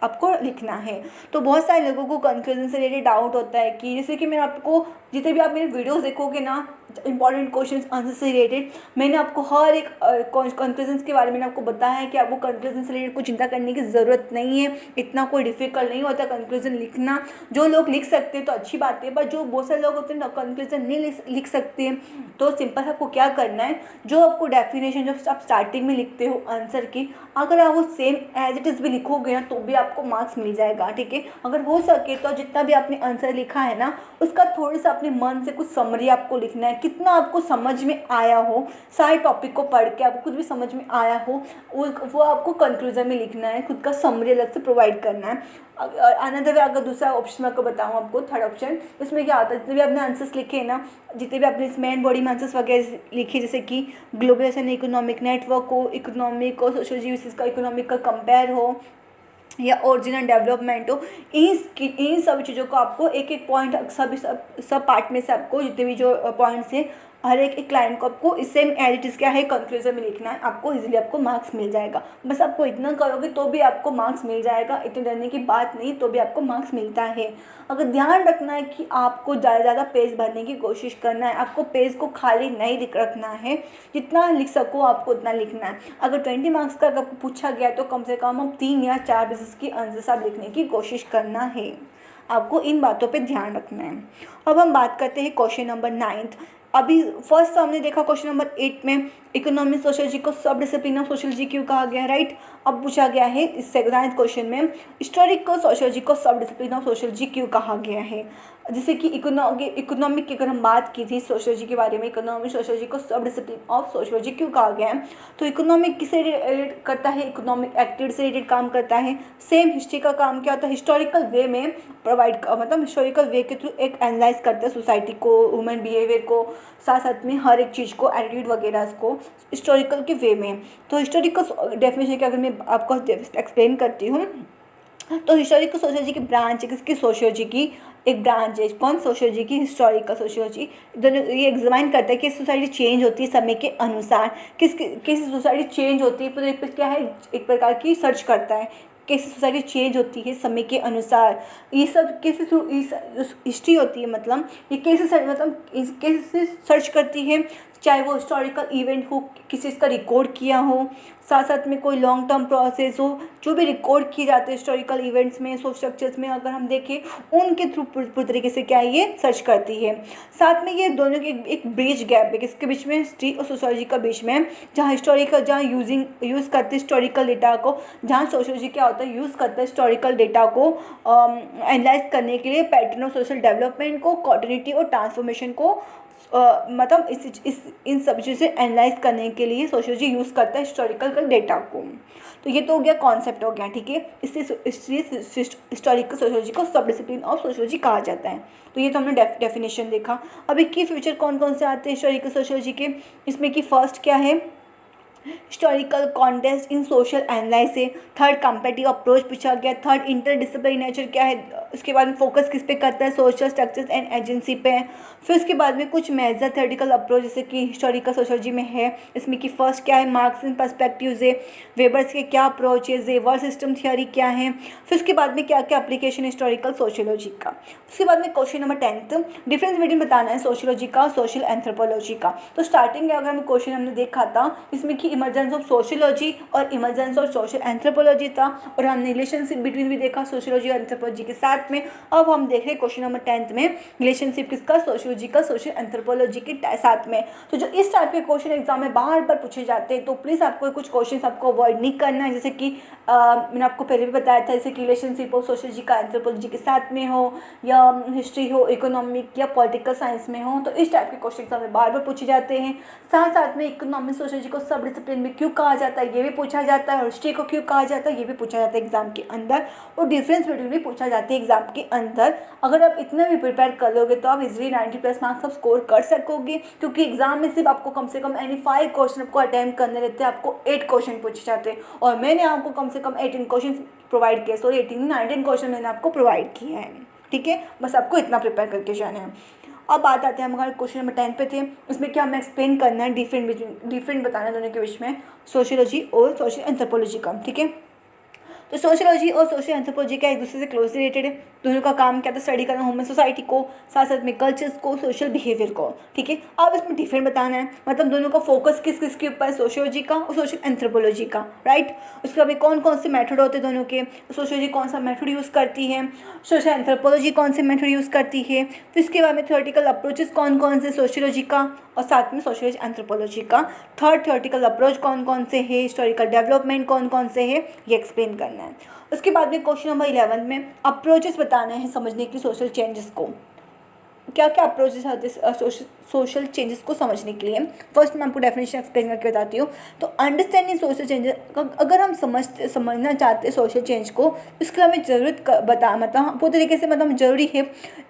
आपको लिखना है। तो बहुत सारे लोगों को कंक्लूजन से रिलेटेड डाउट होता है कि जैसे कि मैं आपको जितने भी आप मेरे वीडियोस देखोगे ना इंपॉर्टेंट क्वेश्चंस आंसर से रिलेटेड, मैंने आपको हर एक कंक्लूजन्स के बारे में आपको बताया है कि आपको कंक्लूजन से रिलेटेड कुछ चिंता करने की ज़रूरत नहीं है, इतना कोई डिफिकल्ट नहीं होता कंक्लूजन लिखना। जो लोग लिख सकते हैं तो अच्छी बात है, बट जो बहुत सारे लोग होते हैं ना कंक्लूजन नहीं लिख सकते हैं, तो सिंपल आपको क्या करना है, जो आपको डेफिनेशन जब आप स्टार्टिंग में लिखते हो आंसर की, अगर आप वो सेम एज इट इज़ भी लिखोगे ना तो भी आपको मार्क्स मिल जाएगा। ठीक है, अगर हो सके तो जितना भी आपने आंसर लिखा है ना उसका थोड़ा सा अपने मन से कुछ समरी आपको लिखना है, कितना आपको समझ में आया हो, सारे टॉपिक को पढ़ के आपको कुछ भी समझ में आया हो वो आपको कंक्लूजन में लिखना है, खुद का समरी अलग से प्रोवाइड करना है। अनदर अगर दूसरा ऑप्शन मैं आपको बताऊँ, आपको थर्ड ऑप्शन, इसमें क्या आता है जितने भी आपने आंसर्स लिखे हैं ना, जितने भी आपने मेन बॉडी में आंसर्स वगैरह लिखे जैसे कि ग्लोबलाइजेशन इकोनॉमिक नेटवर्क हो, इकोनॉमिक और सोशियोलॉजी का इकोनॉमिक का कंपेयर हो या ओरिजिनल डेवलपमेंट हो, इन सब चीज़ों को आपको एक एक पॉइंट सब पार्ट में से आपको जितने भी जो पॉइंट्स हैं हर एक लाइन को आपको सेम एज इट इज़ क्या है कंक्लूजन में लिखना है, आपको इजीली आपको मार्क्स मिल जाएगा। बस आपको इतना करोगे तो भी आपको मार्क्स मिल जाएगा, इतने डरने की बात नहीं, तो भी आपको मार्क्स मिलता है। अगर ध्यान रखना है कि आपको ज़्यादा पेज भरने की कोशिश करना है, आपको पेज को खाली नहीं रखना है, जितना लिख सको आपको उतना लिखना है। अगर 20 मार्क्स का आपको पूछा गया तो कम से कम 3 या 4 पेजेस की आंसर्स आप लिखने की कोशिश करना है, आपको इन बातों पे ध्यान रखना है। अब हम बात करते हैं क्वेश्चन नंबर 9। अभी फर्स्ट तो हमने देखा क्वेश्चन नंबर 8 में इकोनॉमिक सोशियोलॉजी को सब डिसिप्लिन ऑफ सोशियोलॉजी क्यों कहा गया है, राइट। अब पूछा गया है इस 9th क्वेश्चन में हिस्टोरिकल सोशियोलॉजी को सब डिसिप्लिन ऑफ सोशियोलॉजी क्यों कहा गया है। जैसे कि इकोनॉमिक की अगर हम बात की थी सोशियोलॉजी के बारे में, इकोनॉमिक सोशियोलॉजी को सब डिसिप्लिन ऑफ सोशियोलॉजी क्यों कहा गया है, तो इकोनॉमिक किससे रिलेटेड करता है, इकोनॉमिक एक्टिविटी से रिलेटेड काम करता है। सेम हिस्ट्री का काम क्या होता है, हिस्टोरिकल वे में मतलब हिस्टोरिकल वे के थ्रू एक एनालाइज करता है सोसाइटी को, ह्यूमन बिहेवियर को, साथ साथ में हर एक चीज़ को, एटीट्यूड वगैरह को हिस्टोरिकल के वे में। तो हिस्टोरिकल डेफिनेशन की अगर मैं आपको एक्सप्लेन करती हूँ तो हिस्टोरिकल सोशियोलॉजी की ब्रांच है किसकी, सोशियोलॉजी की एक ब्रांच है। कौन, सोशियोलॉजी की। हिस्टोरिकल सोशियोलॉजी दोनों ये एग्जामाइन करता है कि सोसाइटी चेंज होती है समय के अनुसार, किस सोसाइटी चेंज होती है, पूरे क्या है एक प्रकार की सर्च करता है कैसे सोसाइटी चेंज होती है समय के अनुसार। ये सब कैसे हिस्ट्री होती है, मतलब ये कैसे सर्च करती है, चाहे वो हिस्टोरिकल इवेंट हो, किसी चीज़ का रिकॉर्ड किया हो, साथ साथ में कोई लॉन्ग टर्म प्रोसेस हो, जो भी रिकॉर्ड किए जाते हैं हिस्टोरिकल इवेंट्स में, सोशल स्ट्रक्चर्स में अगर हम देखें उनके थ्रू पूरी तरीके से क्या ये सर्च करती है। साथ में ये दोनों की एक ब्रिज गैप है किसके बीच में, हिस्ट्री और सोशियोलॉजी का बीच में, जहाँ हिस्टोरिकल जहाँ यूज़ करते हैं हिस्टोरिकल डेटा को, जहाँ सोशियोलॉजी क्या होता है यूज़ करता है हिस्टोरिकल डेटा को एनालाइज करने के लिए, पैटर्न ऑफ सोशल डेवलपमेंट को, कॉन्टिन्यूटी और ट्रांसफॉर्मेशन को मतलब इन सब चीज़ें एनालाइज करने के लिए सोशियोलॉजी यूज़ करता है हिस्टोरिकल डेटा को। तो ये तो हो गया कॉन्सेप्ट हो गया, ठीक है। इसलिए हिस्टोरिकल सोशियोलॉजी को सब डिसिप्लिन ऑफ सोशियोलॉजी कहा जाता है। तो ये तो हमने डेफिनेशन देखा। अब इसके फ्यूचर कौन कौन से आते हैं हिस्टोरिकल सोशियोलॉजी के, इसमें कि फर्स्ट क्या है हिस्टोरिकल कॉन्टेक्स्ट इन social analysis, third comparative approach पूछा गया, थर्ड इंटरडिसिप्लिनरी नेचर क्या है उसके बाद में फोकस किस पे करता है, सोशल स्ट्रक्चर्स एंड एजेंसी पे। फिर उसके बाद में कुछ मेजर थ्योरेटिकल अप्रोच जैसे कि हिस्टोरिकल सोशियोलॉजी में है, इसमें कि फर्स्ट क्या है, मार्क्स एंड पर्सपेक्टिव्स है, वेबर्स के क्या अप्रोचेज है, वर्ल्ड सिस्टम थियोरी क्या है। फिर उसके बाद में क्या क्या एप्लीकेशन हिस्टोरिकल सोशियोलॉजी का। उसके बाद में क्वेश्चन नंबर 10 डिफरेंस बिटवीन बताना है सोशियोलॉजी का और सोशल एंथ्रोपोलॉजी का। तो स्टार्टिंग में अगर हमें क्वेश्चन हमने देखा था इसमें कि इमर्जेंस ऑफ सोशियोलॉजी और इमर्जेंस ऑफ सोशल एंथ्रोपोलॉजी था, और हमने रिलेशनशिप बिटवीन भी देखा सोशियोलॉजी और एंथ्रोपोलॉजी के साथ में। अब हम देख रहे हैं क्वेश्चन नंबर 10 में रिलेशनशिप किसका, सोशियोलॉजी का सोशल एंथ्रोपोलॉजी के साथ में। तो जो इस टाइप के क्वेश्चन एग्जाम में बार बार पूछे जाते हैं तो प्लीज़ आपको कुछ क्वेश्चन आपको अवॉइड नहीं करना है, जैसे कि मैंने आपको पहले भी बताया था, जैसे कि रिलेशनशिप ऑफ सोशियोलॉजी का एंथ्रोपोलॉजी के साथ में हो, या हिस्ट्री हो, इकोनॉमिक या पॉलिटिकल साइंस में हो, तो इस टाइप के क्वेश्चन एग्जाम में बार बार पूछे जाते हैं। साथ साथ में इकोनॉमिक सोशियोलॉजी को सब डिसिप्लिन में क्यों कहा जाता है ये भी पूछा जाता है, और हिस्ट्री को क्यों कहा जाता है ये भी पूछा जाता है एग्जाम के अंदर, और डिफरेंस बिटवीन भी पूछा जाता है एग्जाम के अंदर। अगर आप इतना भी प्रिपेयर कर लोगे तो आप इजीली 90+ मार्क्स आप स्कोर कर सकोगे, क्योंकि एग्जाम में सिर्फ आपको कम से कम 5 क्वेश्चन आपको अटेम्प्ट करने रहते हैं, आपको 8 क्वेश्चन पूछे जाते हैं, और मैंने आपको कम से कम 18 क्वेश्चन प्रोवाइड किए, सॉरी 19 क्वेश्चन मैंने आपको प्रोवाइड किए हैं। ठीक है, बस आपको इतना प्रिपेयर करके जाना है। अब बात आते हैं हमारे क्वेश्चन नंबर 10 पे थे, उसमें क्या हमें एक्सप्लेन करना है डिफरेंट बताना है दोनों के बीच में, सोशियोलॉजी और सोशल एंथ्रोपोलॉजी का। ठीक है, तो सोशियोलॉजी और सोशल एंथ्रोपोलॉजी क्या एक दूसरे से क्लोजली रिलेटेड है। दोनों का काम क्या था, स्टडी करना ह्यूमन सोसाइटी को, साथ साथ में कल्चर्स को, सोशल बिहेवियर को। ठीक है, अब इसमें डिफरेंट बताना है, मतलब दोनों का फोकस किस किस के ऊपर है, सोशियोलॉजी का और सोशल एंथ्रोपोलॉजी का, राइट। उसके बाद कौन कौन से मेथड होते हैं दोनों के, सोशियोलॉजी कौन सा मेथड यूज़ करती है, सोशल एंथ्रोपोलॉजी कौन से मेथड यूज़ करती है। फिर इसके बाद में थ्योरेटिकल अप्रोचेस कौन कौन से सोशियोलॉजी का और साथ में सोशियोलॉजी एंथ्रोपोलॉजी का। थर्ड थ्योरेटिकल अप्रोच कौन कौन से है, हिस्टोरिकल डेवलपमेंट कौन कौन से है, ये एक्सप्लेन करना है। उसके बाद में क्वेश्चन नंबर 11 में अप्रोचेस बताने हैं समझने के लिए सोशल चेंजेस को। क्या क्या अप्रोचेस आते हैं सोशल चेंजेस को समझने के लिए। फर्स्ट मैं आपको डेफिनेशन एक्सप्लेन करके बताती हूँ। तो अंडरस्टैंडिंग सोशल चेंजेस, अगर हम समझना चाहते हैं सोशल चेंज को, इसके लिए हमें ज़रूरत मतलब पूरी तरीके से मतलब जरूरी है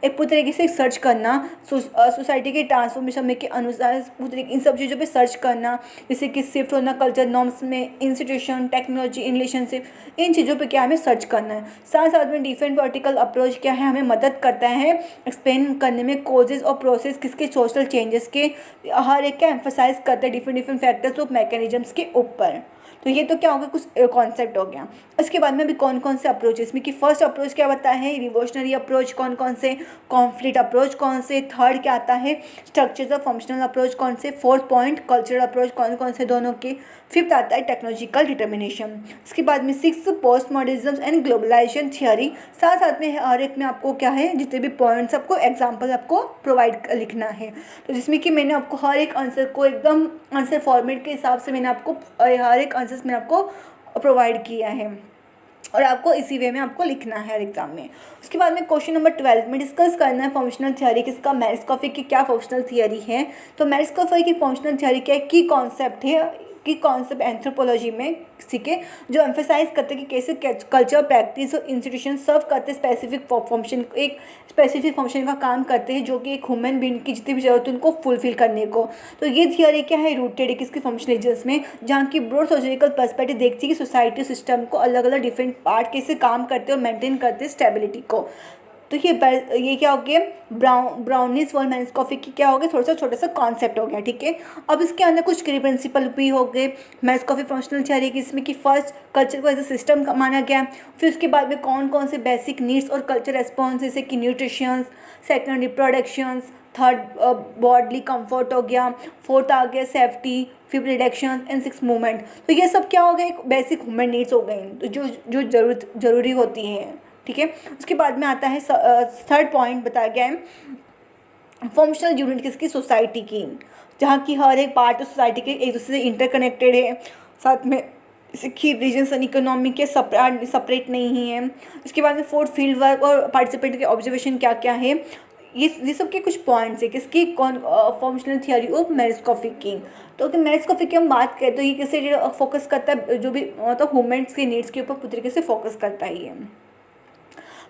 एक पूरी तरीके से सर्च करना, सोसाइटी के ट्रांसफॉर्मेशन में के अनुसार पूरी तरीके इन सब चीज़ों पे सर्च करना, जैसे कि शिफ्ट होना कल्चर नॉर्म्स में, इंस्टीट्यूशन, टेक्नोलॉजी, इन रिलेशनशिप, इन चीज़ों पे क्या हमें सर्च करना है। साथ साथ में डिफरेंट वर्टिकल अप्रोच क्या है, हमें मदद करता है एक्सप्लेन करने में कोजेज और प्रोसेस किसके, सोशल चेंजेस के। हर एक का एम्फोसाइज करते हैं डिफरेंट फैक्टर्स ऑफ मैकेनिज्म्स के ऊपर। तो ये तो क्या हो गया, कुछ कॉन्सेप्ट हो गया। उसके बाद में भी कौन कौन से अप्रोच है इसमें कि फर्स्ट अप्रोच क्या बताया है, रिवोल्यूशनरी अप्रोच कौन कौन से, कॉन्फ्लिक्ट अप्रोच कौन से, थर्ड क्या आता है स्ट्रक्चर्स ऑफ फंक्शनल अप्रोच कौन से, फोर्थ पॉइंट कल्चरल अप्रोच कौन कौन से दोनों के, फिफ्थ आता है टेक्नोलॉजिकल डिटर्मिनेशन। उसके बाद में six post modernism and globalisation theory. साथ साथ में हर एक में आपको क्या है जितने भी पॉइंट्स आपको एग्जाम्पल आपको प्रोवाइड लिखना है। तो जिसमें कि मैंने आपको हर एक आंसर को एकदम आंसर फॉर्मेट के हिसाब से मैंने आपको हर एक आंसर्स मैंने आपको प्रोवाइड किया है, और आपको इसी वे में आपको लिखना है हर एग्जाम में। उसके बाद में क्वेश्चन नंबर 12 में डिस्कस करना है फंक्शनल थ्योरी किसका, मैरिस्कोफे की क्या फंक्शनल थ्योरी है। तो मैरिस्कोफे की फंक्शनल थ्योरी क्या की कॉन्सेप्ट है, की कॉन्सेप्ट एंथ्रोपोलॉजी में सीखे, जो एम्फेसाइज करते हैं कि कैसे कल्चर, प्रैक्टिस और इंस्टीट्यूशन सर्व करते हैं स्पेसिफिक फंक्शन, एक स्पेसिफिक फंक्शन का काम करते हैं जो कि एक ह्यूमन बीइंग की जितनी भी जरूरत है उनको फुलफिल करने को। तो ये थियोरी क्या है, रूटेड है किसके, फंक्शनलिज्म में, जहाँ की ब्रॉड सोशियोलॉजिकल पर्सपेक्टिव देखती है कि सोसाइटी सिस्टम को अलग अलग डिफरेंट पार्ट कैसे काम करते हैं और मेंटेन करते हैं स्टेबिलिटी को। तो ये क्या हो गया, ब्राउनिस वर्ल्ड मैरिस्कोफे की क्या हो गया, थोड़ा सा छोटा सा कॉन्सेप्ट हो गया। ठीक है, अब इसके अंदर कुछ की प्रिंसिपल भी हो गए मैरिस्कोफे फंक्शनल थ्योरी की, इसमें कि फर्स्ट कल्चर को एज ए सिस्टम माना गया। फिर उसके बाद में कौन कौन से बेसिक नीड्स और कल्चर रेस्पॉन्स, जैसे कि nutritions, second reproductions, third bodily comfort हो गया, फोर्थ आ गया safety, fifth reduction and six movement. तो ये सब क्या हो गए, एक बेसिक ह्यूमन नीड्स हो गए जो जो जरूरी होती हैं। ठीक है, उसके बाद में आता है थर्ड पॉइंट बताया गया है फंक्शनल यूनिट किसकी, सोसाइटी की, जहाँ की हर एक पार्ट ऑफ सोसाइटी के एक दूसरे से इंटरकनेक्टेड है, साथ में कि रीजन्स एंड इकोनॉमी के सेपरेट नहीं है। उसके बाद में फोर्थ फील्ड वर्क और पार्टिसिपेंट के ऑब्जर्वेशन क्या क्या है, ये सब के कुछ पॉइंट्स है किसकी, कौन फंक्शनल थ्योरी ऑफ मैरिस्कोफे की। तो अगर मैरिस्कोफे की हम बात करें तो ये किससे फोकस करता है, जो भी मतलब ह्यूमन्स के नीड्स के ऊपर पूरी तरीके से फोकस करता ही है।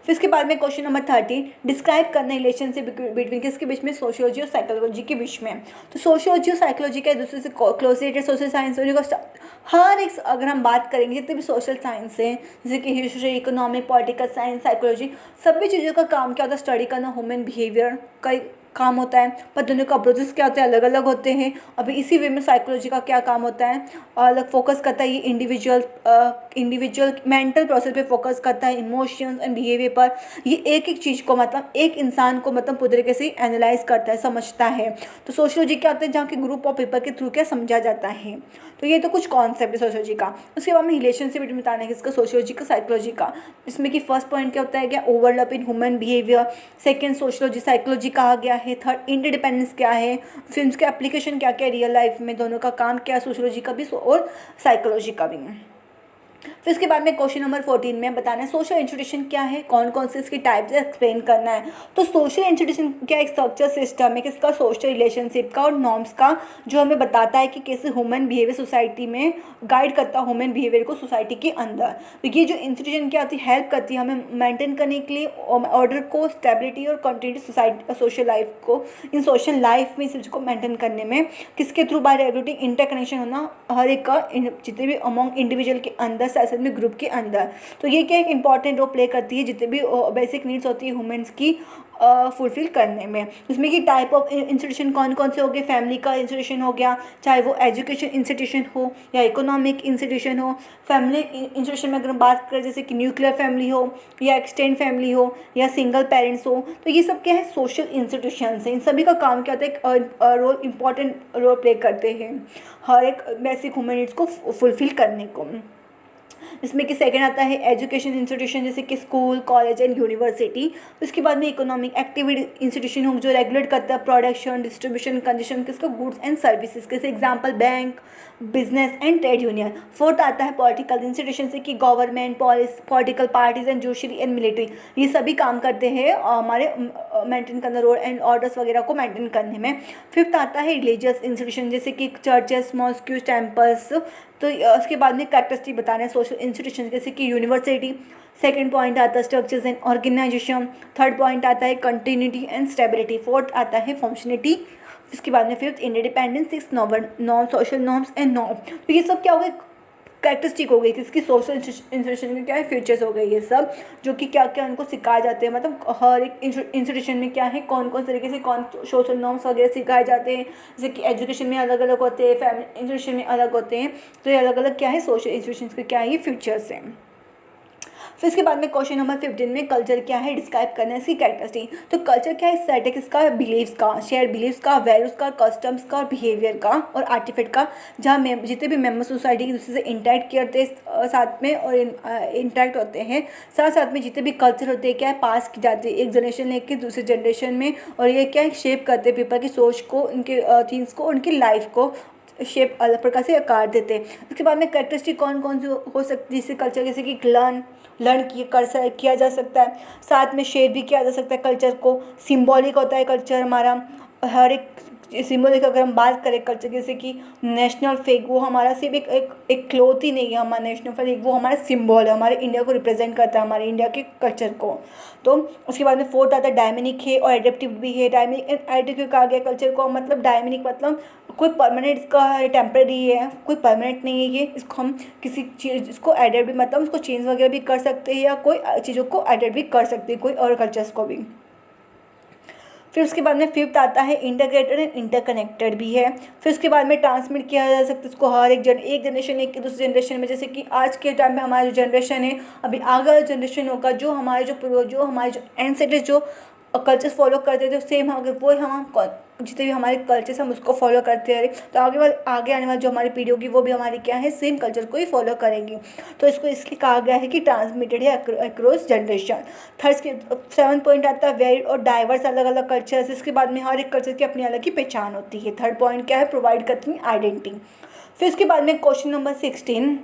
फिर इसके बाद में क्वेश्चन नंबर 30, डिस्क्राइब करना रिलेशनशिप बिटवीन किसके बीच में, सोशियोलॉजी और साइकोलॉजी के बीच में। तो सोशियोलॉजी और साइकोलॉजी का एक दूसरे से क्लोजली रिलेटेड, सोशल साइंस हर एक, अगर हम बात करेंगे जितने भी सोशल साइंस हैं जैसे कि history, economic, political science, psychology, सभी चीज़ों का काम क्या होता है, स्टडी करना ह्यूमन बिहेवियर का काम होता है। पर दोनों का अप्रोचेस क्या होते हैं, अलग अलग होते हैं। अभी इसी वे में साइकोलॉजी का क्या काम होता है, अलग फोकस करता है, ये इंडिविजुअल मेंटल प्रोसेस पे फोकस करता है, इमोशंस एंड बिहेवियर पर। ये एक एक चीज़ को मतलब एक इंसान को मतलब पूरी तरीके से एनालाइज करता है, समझता है। तो सोशियोलॉजी क्या होता है, जहाँ के ग्रुप ऑफ पीपल के थ्रू क्या समझा जाता है। तो ये तो कुछ कॉन्सेप्ट है सोशियोलॉजी का। उसके बाद में रिलेशनशिप बिटवीन बताना है इसका, सोशियोलॉजी का, साइकोलॉजी का। इसमें कि फर्स्ट पॉइंट क्या होता है, क्या overlap in human behaviour. Second sociology psychology कहा गया है। थर्ड इंटरडिपेंडेंस क्या है, फिर उसके एप्लीकेशन क्या क्या रियल लाइफ में, दोनों का काम क्या है, सोशियोलॉजी का भी और साइकोलॉजी का भी। फिर इसके बाद में क्वेश्चन नंबर 14 में बताना है सोशल इंस्टीट्यूशन क्या है, कौन कौन से इसके टाइप्स एक्सप्लेन करना है। तो सोशल इंस्टीट्यूशन क्या एक स्ट्रक्चर सिस्टम है किसका, सोशल रिलेशनशिप का और नॉर्म्स का, जो हमें बताता है कि कैसे ह्यूमन बिहेवियर सोसाइटी में गाइड करता है ह्यूमन बिहेवियर को सोसाइटी के अंदर। तो ये जो इंस्टीट्यूशन क्या होती है, हेल्प करती है हमें मेंटेन करने के लिए ऑर्डर को, स्टेबिलिटी और कंटिन्यूटी सोसाइटी सोशल लाइफ को, इन सोशल लाइफ में इस चीज़ को मेंटेन करने में किसके थ्रू, बाय रेगुलेटिंग इंटरकनेक्शन होना हर एक का जितने भी अमॉन्ग इंडिविजुअल के अंदर, साथ में ग्रुप के अंदर। तो ये क्या एक इंपॉर्टेंट रोल प्ले करती है जितने भी बेसिक नीड्स होती है ह्यूमंस की फुलफिल करने में। इसमें कि टाइप ऑफ इंस्टीट्यूशन कौन कौन से हो गए, फैमिली का इंस्टीट्यूशन हो गया, चाहे वो एजुकेशन इंस्टीट्यूशन हो या इकोनॉमिक इंस्टीट्यूशन हो। फैमिली इंस्टीट्यूशन में अगर हम बात करें जैसे कि न्यूक्लियर फैमिली हो या एक्सटेंड फैमिली हो या सिंगल पेरेंट्स हो, तो ये सब क्या है, सोशल इंस्टीट्यूशंस हैं। इन सभी का काम क्या होता है, एक रोल इंपॉर्टेंट रोल प्ले करते हैं हर एक बेसिक ह्यूमन नीड्स को फुलफिल करने को। इसमें कि सेकंड आता है एजुकेशन इंस्टीट्यूशन जैसे कि स्कूल, कॉलेज एंड यूनिवर्सिटी। उसके बाद में इकोनॉमिक एक्टिविटी इंस्टीट्यूशन हो जो रेगुलेट करता है प्रोडक्शन, डिस्ट्रीब्यूशन, कंजम्पशन किसका, गुड्स एंड सर्विसेज, जैसे example bank, business and trade union. Fourth आता है पॉलिटिकल इंस्टीट्यूशन से कि government, political parties and judiciary and military, ये सभी काम करते हैं हमारे मेंटेन करना रोल एंड ऑर्डर्स वगैरह को मेंटेन करने में। फिफ्थ आता है रिलीजियस इंस्टीट्यूशन जैसे कि चर्चेस, मॉस्क्यूज, टेम्पल्स। तो उसके बाद में कैरेक्टरिस्टिक बताना है सोशल इंस्टीट्यूशन जैसे कि यूनिवर्सिटी। सेकंड पॉइंट आता है structures and organisation. Third point आता है कंटिन्यूटी एंड स्टेबिलिटी। फोर्थ आता है फंक्शनलिटी। इसके बाद में fifth independence. Six norm, social norms and norm. तो ये सब क्या हो गए, कैरेक्टरिस्टिक हो गई किसकी, सोशल इंस्टीट्यूशन के क्या है, फीचर्स हो गए ये सब, जो कि क्या क्या उनको सिखाए जाते हैं। मतलब हर एक इंस्टीट्यूशन में क्या है, कौन कौन तरीके से कौन सोशल नॉर्म्स वगैरह सिखाए जाते हैं। जैसे कि एजुकेशन में अलग अलग होते हैं, फैमिली इंस्टीट्यूशन में अलग होते हैं। तो ये अलग अलग क्या है, सोशल इंस्टीट्यूशन के क्या है, ये फीचर्स हैं। फिर इसके बाद में क्वेश्चन नंबर 15 में कल्चर क्या है, डिस्क्राइब करना है इसकी कैरेक्टरिस्टिक। तो कल्चर क्या है, सेट है किसका, बिलीव्स का, शेयर बिलीव्स का, वैल्यूज़ का, कस्टम्स का, बिहेवियर का और आर्टिफैक्ट का, जहाँ जितने भी मेंबर सोसाइटी एक दूसरे से इंटरेक्ट करते साथ में और इंटरेक्ट होते हैं, साथ साथ में जितने भी कल्चर होते हैं क्या है, पास की जाती है एक जनरेशन लेके दूसरे जनरेशन में। और ये क्या है, शेप करते हैं पीपल की सोच को, उनके थिंग्स को, उनकी लाइफ को शेप अलग प्रकार से आकार देते हैं। उसके बाद में कैरेक्टरिस्टिक कौन कौन सी हो सकती है जिससे कल्चर, जैसे कि लर्न किया जा सकता है, साथ में शेयर भी किया जा सकता है कल्चर को। सिंबॉलिक होता है कल्चर हमारा, हर एक सिंबॉलिक अगर हम बात करें कल्चर जैसे कि नेशनल फ्लैग, वो हमारा सिर्फ एक क्लोथ ही नहीं है, हमारा नेशनल फ्लैग वो हमारा सिंबल है, हमारे इंडिया को रिप्रेजेंट करता है, हमारे इंडिया के कल्चर को। तो उसके बाद में फोर्थ आता है डायमेनिक है और एडेप्टिव भी है। डायमेनिक एंड एडेप्टिव कहा गया कल्चर को, मतलब डायमेनिक मतलब कोई परमानेंट इसका है, टेम्परेरी है, कोई परमानेंट नहीं है ये, इसको हम किसी चीज़ इसको एडेप्ट भी मतलब उसको चेंज वगैरह भी कर सकते हैं या कोई चीज़ों को एडेप्ट भी कर सकते हैं कोई और कल्चर्स को भी। फिर उसके बाद में फिफ्थ आता है इंटीग्रेटेड एंड इंटरकनेक्टेड भी है। फिर उसके बाद में ट्रांसमिट किया जा सकता है इसको हर एक जनरेशन एक दूसरे जनरेशन में, जैसे कि आज के टाइम में हमारा जो जनरेशन है, अभी आगे वाला जनरेशन होगा, जो हमारे जो एंसेस्टर्स जो कल्चर्स फॉलो करते थे सेम अगर वो हम जितने भी हमारे कल्चर्स हम उसको फॉलो करते रहे, तो आगे आने वाली जो हमारी पीढ़ी होगी वो भी हमारी क्या है, सेम कल्चर को ही फॉलो करेंगी। तो इसको इसलिए कहा गया है कि ट्रांसमिटेड है अक्रॉस जनरेशन। थर्ड के 7th पॉइंट आता है वेरिड और डाइवर्स, अलग अलग कल्चर्स। इसके बाद में हर एक कल्चर की अपनी अलग ही पहचान होती है। थर्ड पॉइंट क्या है, प्रोवाइड करती है आइडेंटिटी। फिर इसके बाद में क्वेश्चन नंबर 16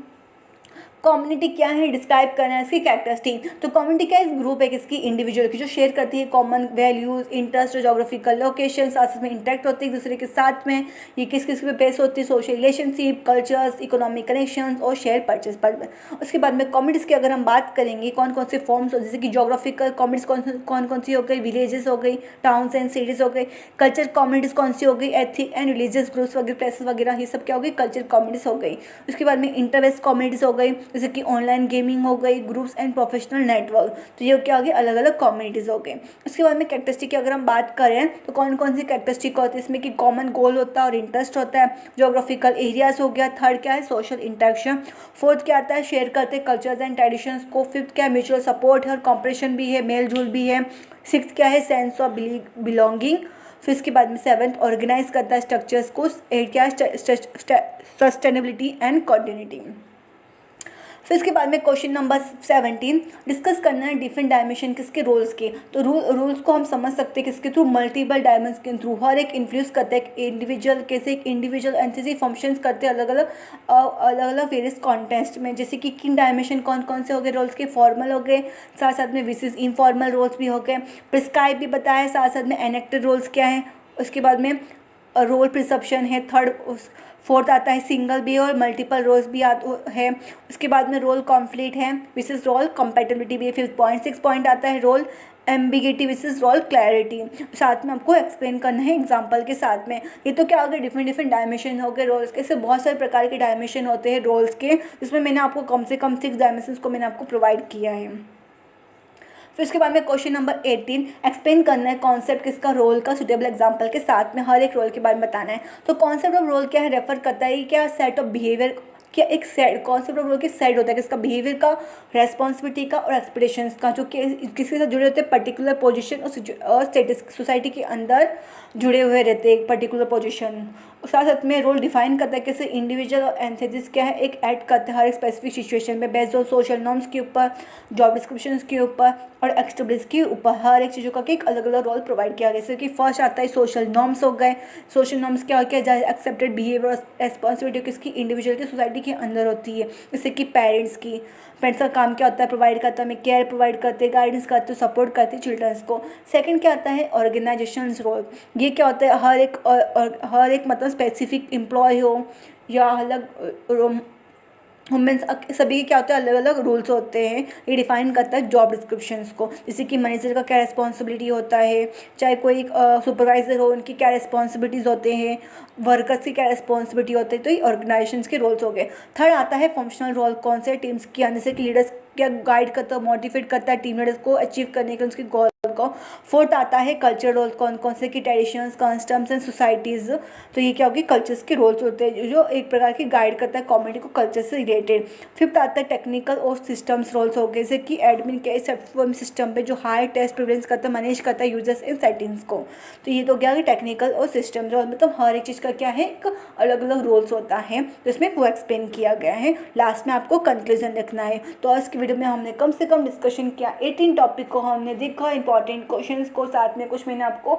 कम्युनिटी क्या है, डिस्क्राइब करना है इसकी कैरेक्टरिस्टिक। तो कम्युनिटी क्या इस ग्रुप है किसकी, इंडिविजुअल की, जो शेयर करती है common values, interest, geographical location, साथ में इंटरेक्ट होती है एक दूसरे के साथ में। ये किस किस पे बेस होती है, social relationship, cultures, economic connection और शेयर परचेज पर। उसके बाद में कम्युनिटीज़ की अगर हम बात करेंगे कौन कौन से फॉर्म्स हो, जैसे कि जोग्राफिकल कम्युनिटीज़ कौन कौन सी हो गई, विलेजेस हो गई, टाउन्स एंड सिटीज़ हो गई। कल्चर कम्युनिटीज़ कौन सी हो गई, एथिक एंड रिलीजियस ग्रुप्स वगैरह, प्लेसेस वगैरह, ये सब क्या हो गई, कल्चर कम्युनिटीज़ हो गई। उसके बाद में इंटरवेस्ट कम्युनिटीज़ हो गई, जैसे कि ऑनलाइन गेमिंग हो गई, ग्रुप्स एंड प्रोफेशनल नेटवर्क। तो ये क्या हो गई, अलग अलग कम्युनिटीज़ हो गई। उसके बाद में कैरेक्टरिस्टिक की अगर हम बात करें तो कौन कौन सी कैरेक्टरिस्टिक होती है इसमें, कि कॉमन गोल होता है और इंटरेस्ट होता है, जोग्राफिकल एरियाज हो गया। थर्ड क्या है, सोशल इंटरेक्शन। फोर्थ क्या आता है, शेयर करते हैं कल्चर्स एंड ट्रेडिशंस को। फिफ्थ क्या है, म्यूचुअल सपोर्ट है और कॉम्परेशन भी है, मेल जोल भी है। सिक्स क्या है, सेंस ऑफ बिलोंगिंग। फिर इसके बाद में सेवन्थ ऑर्गेनाइज करता है स्ट्रक्चर्स को। एट क्या है, सस्टेनेबिलिटी एंड कॉन्टिन्यूटी। फिर इसके बाद में क्वेश्चन नंबर 17 डिस्कस करना है डिफरेंट डायमेंशन किसके रोल्स के। तो रूल्स को हम समझ सकते हैं किसके थ्रू, मल्टीपल डायमेंशन के थ्रू। हर एक इन्फ्लुएंस करते हैं इंडिविजुअल, कैसे एक इंडिविजुअल एंटिटी फंक्शंस करते हैं अलग अलग वेरियस कॉन्टेक्स्ट में। जैसे कि किन डायमेंशन कौन कौन से हो गए रोल्स के, फॉर्मल हो गए, साथ साथ में विशेष इनफॉर्मल रोल्स भी हो गए, प्रिस्क्राइब भी बताया, साथ साथ में एनेक्टेड रोल्स क्या है। उसके बाद में रोल प्रिसप्शन है। फोर्थ आता है सिंगल भी और मल्टीपल रोल्स भी है। उसके बाद में रोल कॉन्फ्लिक्ट है, विसेस रोल कंपेटेबिलिटी भी है। फिर पॉइंट 6 पॉइंट आता है रोल एम्बिगिटी विसेस रोल क्लैरिटी। साथ में आपको एक्सप्लेन करना है एग्जांपल के साथ में। ये तो क्या हो गया, डिफरेंट डायमेंशन हो गए रोल्स के। इससे बहुत सारे प्रकार के डायमेंशन होते हैं रोल्स के, जिसमें मैंने आपको कम से कम 6 डायमेंशन को मैंने आपको प्रोवाइड किया है। फिर उसके बाद में क्वेश्चन नंबर 18 एक्सप्लेन करना है कॉन्सेप्ट किसका, रोल का सुटेबल एग्जांपल के साथ में हर एक रोल के बारे में बताना है। तो कॉन्सेप्ट ऑफ रोल क्या है, रेफर करता है क्या, सेट ऑफ बिहेवियर, क्या एक सेट, कॉन्सेप्ट ऑफ रोल के सेट होता है किसका, बिहेवियर का, रेस्पॉन्सिबिलिटी का और एक्सपेक्टेशंस का, जो कि किसके साथ जुड़े होते हैं, पर्टिकुलर पोजीशन और स्टेटस, सोसाइटी के अंदर जुड़े हुए रहते हैं एक पर्टिकुलर पोजीशन। साथ साथ में रोल डिफाइन करता है कैसे इंडिविजुअल और एंथेसिस क्या है, एक ऐड करते हैं हर एक स्पेसिफिक सिचुएशन में बेस्ड ऑन सोशल नॉर्म्स के ऊपर, जॉब डिस्क्रिप्शन के ऊपर और एक्सटेब्लिश के ऊपर। हर एक चीज़ों का एक अलग अलग रोल प्रोवाइड किया गया। जैसे कि फर्स्ट आता है सोशल नॉर्म्स हो गए। सोशल नॉर्म्स क्या क्या एक्सेप्टेड बिहेवियर रेस्पॉन्सिबिलिटी किसकी, इंडिविजुअल की, सोसाइटी के अंदर होती है। जैसे कि पेरेंट्स का काम क्या होता है, प्रोवाइड करता है, हमें केयर प्रोवाइड करते हैं, गाइडेंस करते हैं, सपोर्ट करते हैं चिल्ड्रंस को। सेकंड क्या आता है, ऑर्गेनाइजेशन रोल। ये क्या होता है, हर एक मतलब स्पेसिफिक एम्प्लॉय हो या अलग वुमेंस, सभी के क्या होता है, अलग अलग रूल्स होते हैं। ये डिफाइन करता है जॉब डिस्क्रिप्शंस को। जैसे कि मैनेजर का क्या रिस्पॉन्सिबिलिटी होता है, चाहे कोई सुपरवाइजर हो उनकी क्या रिस्पॉन्सिबिलिटीज़ होते हैं, वर्कर्स की क्या रिस्पॉन्सिबिलिटी होती है। तो ये ऑर्गेनाइजेशंस के रोल्स हो गए। थर्ड आता है फंक्शनल रोल, कौन से टीम्स के अंदर, जैसे कि लीडर्स क्या गाइड करता है, मोटिवेट करता है टीम लीडर्स को अचीव करने के उनके गोल को। फोर्थ आता है कल्चर रोल, कौन कौन से की ट्रेडिशंस, कस्टम्स एंड सोसाइटीज़। तो ये क्या होगी, कल्चर्स के रोल्स होते हैं जो एक प्रकार की गाइड करता है कम्युनिटी को कल्चर से रिलेटेड। फिफ्थ आता है टेक्निकल और सिस्टम्स रोल्स हो गए, जैसे कि एडमिन के सॉफ्टवेयर सिस्टम पे जो हाई टेस्ट प्रिफरेंस करता है, मैनेज करता है यूजर्स इन सेटिंग्स को। तो ये तो क्या है टेक्निकल और सिस्टम रोल, मतलब हर एक चीज़ का क्या है एक अलग अलग रोल्स होता है, तो इसमें वो एक्सप्लेन किया गया है। लास्ट में आपको कंक्लूजन लिखना है। तो आज की वीडियो में हमने कम से कम डिस्कशन किया 18 टॉपिक को हमने देखा, इंपॉर्टेंट क्वेश्चंस को, साथ में कुछ मैंने आपको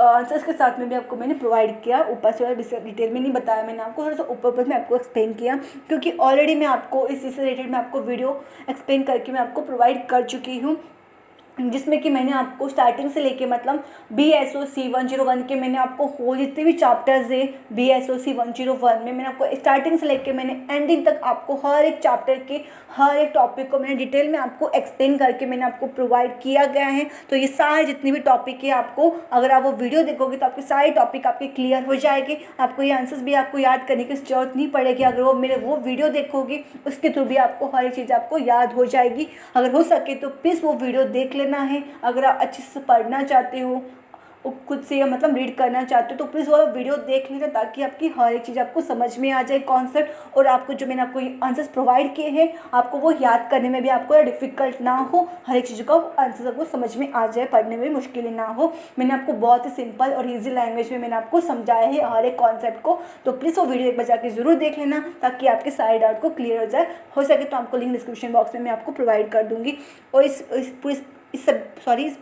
आंसर्स के साथ में भी आपको मैंने प्रोवाइड किया। ऊपर से डिटेल में नहीं बताया मैंने आपको, थोड़ा सा ऊपर मैं आपको एक्सप्लेन किया, क्योंकि ऑलरेडी मैं आपको इसी से रिलेटेड मैं आपको वीडियो एक्सप्लेन करके मैं आपको प्रोवाइड कर चुकी हूँ, जिसमें कि मैंने आपको स्टार्टिंग से लेके मतलब BSOC 101 के मैंने आपको हो जितने भी चैप्टर्स है BSOC 101 में मैंने आपको स्टार्टिंग से लेके मैंने एंडिंग तक आपको हर एक चैप्टर के हर एक टॉपिक को मैंने डिटेल में आपको एक्सप्लेन करके मैंने आपको प्रोवाइड किया गया है। तो ये सारे जितने भी टॉपिक है आपको, अगर आप वो वीडियो देखोगे तो आपके सारे टॉपिक आपके क्लियर हो जाएंगे। आपको ये आंसर्स भी आपको याद करने की जरूरत नहीं पड़ेगी, अगर वो मेरे वो वीडियो देखोगे उसके थ्रू भी आपको हर एक चीज़ आपको याद हो जाएगी। अगर हो सके तो प्लीज़ वो वीडियो देख लेना है। अगर आप अच्छे से पढ़ना चाहते हो, खुद से मतलब रीड करना चाहते हो, तो प्लीज़ वो वीडियो देख लेना, ताकि आपकी हर एक चीज़ आपको समझ में आ जाए कॉन्सेप्ट, और आपको जो मैंने आपको आंसर्स प्रोवाइड किए हैं आपको वो याद करने में भी आपको डिफ़िकल्ट ना हो, हर एक चीज़ का आंसर आपको समझ में आ जाए, पढ़ने में मुश्किल ना हो। मैंने आपको बहुत ही सिंपल और ईजी लैंग्वेज में मैंने आपको समझाया है हर एक कॉन्सेप्ट को। तो प्लीज़ वो वीडियो एक बार जाके ज़रूर देख लेना, ताकि आपके सारे डाउट को क्लियर हो जाए। हो सके तो आपको लिंक डिस्क्रिप्शन बॉक्स में मैं आपको प्रोवाइड कर दूँगी। और इस इस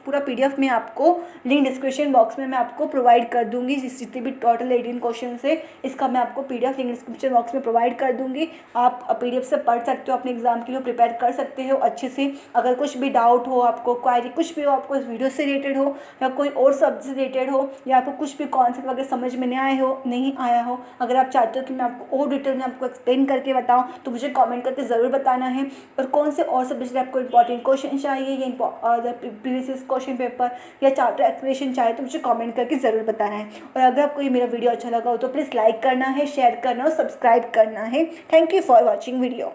पूरा PDF में आपको लिंक डिस्क्रिप्शन बॉक्स में मैं आपको प्रोवाइड कर दूंगी। जितने भी टोटल 18 क्वेश्चन है इसका मैं आपको PDF लिंक डिस्क्रिप्शन बॉक्स में प्रोवाइड कर दूंगी। आप PDF से पढ़ सकते हो, अपने एग्जाम के लिए प्रिपेयर कर सकते हो अच्छे से। अगर कुछ भी डाउट हो, आपको क्वारी कुछ भी हो, आपको इस वीडियो से रिलेटेड हो या कोई और सब्जेक्ट से रिलेटेड हो, या आपको कुछ भी कॉन्सेप्ट वगैरह समझ में नहीं आया हो, अगर आप चाहते हो कि मैं आपको और डिटेल में आपको एक्सप्लेन करके बताऊँ तो मुझे कॉमेंट करके ज़रूर बताना है। और कौन से और सब्जेक्ट से आपको इंपॉर्टेंट क्वेश्चन चाहिए या प्रीवियस क्वेश्चन पेपर या चैप्टर एक्सप्लेनेशन चाहिए तो मुझे कमेंट करके ज़रूर बताना है। और अगर आपको ये मेरा वीडियो अच्छा लगा हो तो प्लीज़ लाइक करना है, शेयर करना और सब्सक्राइब करना है। Thank you for watching video.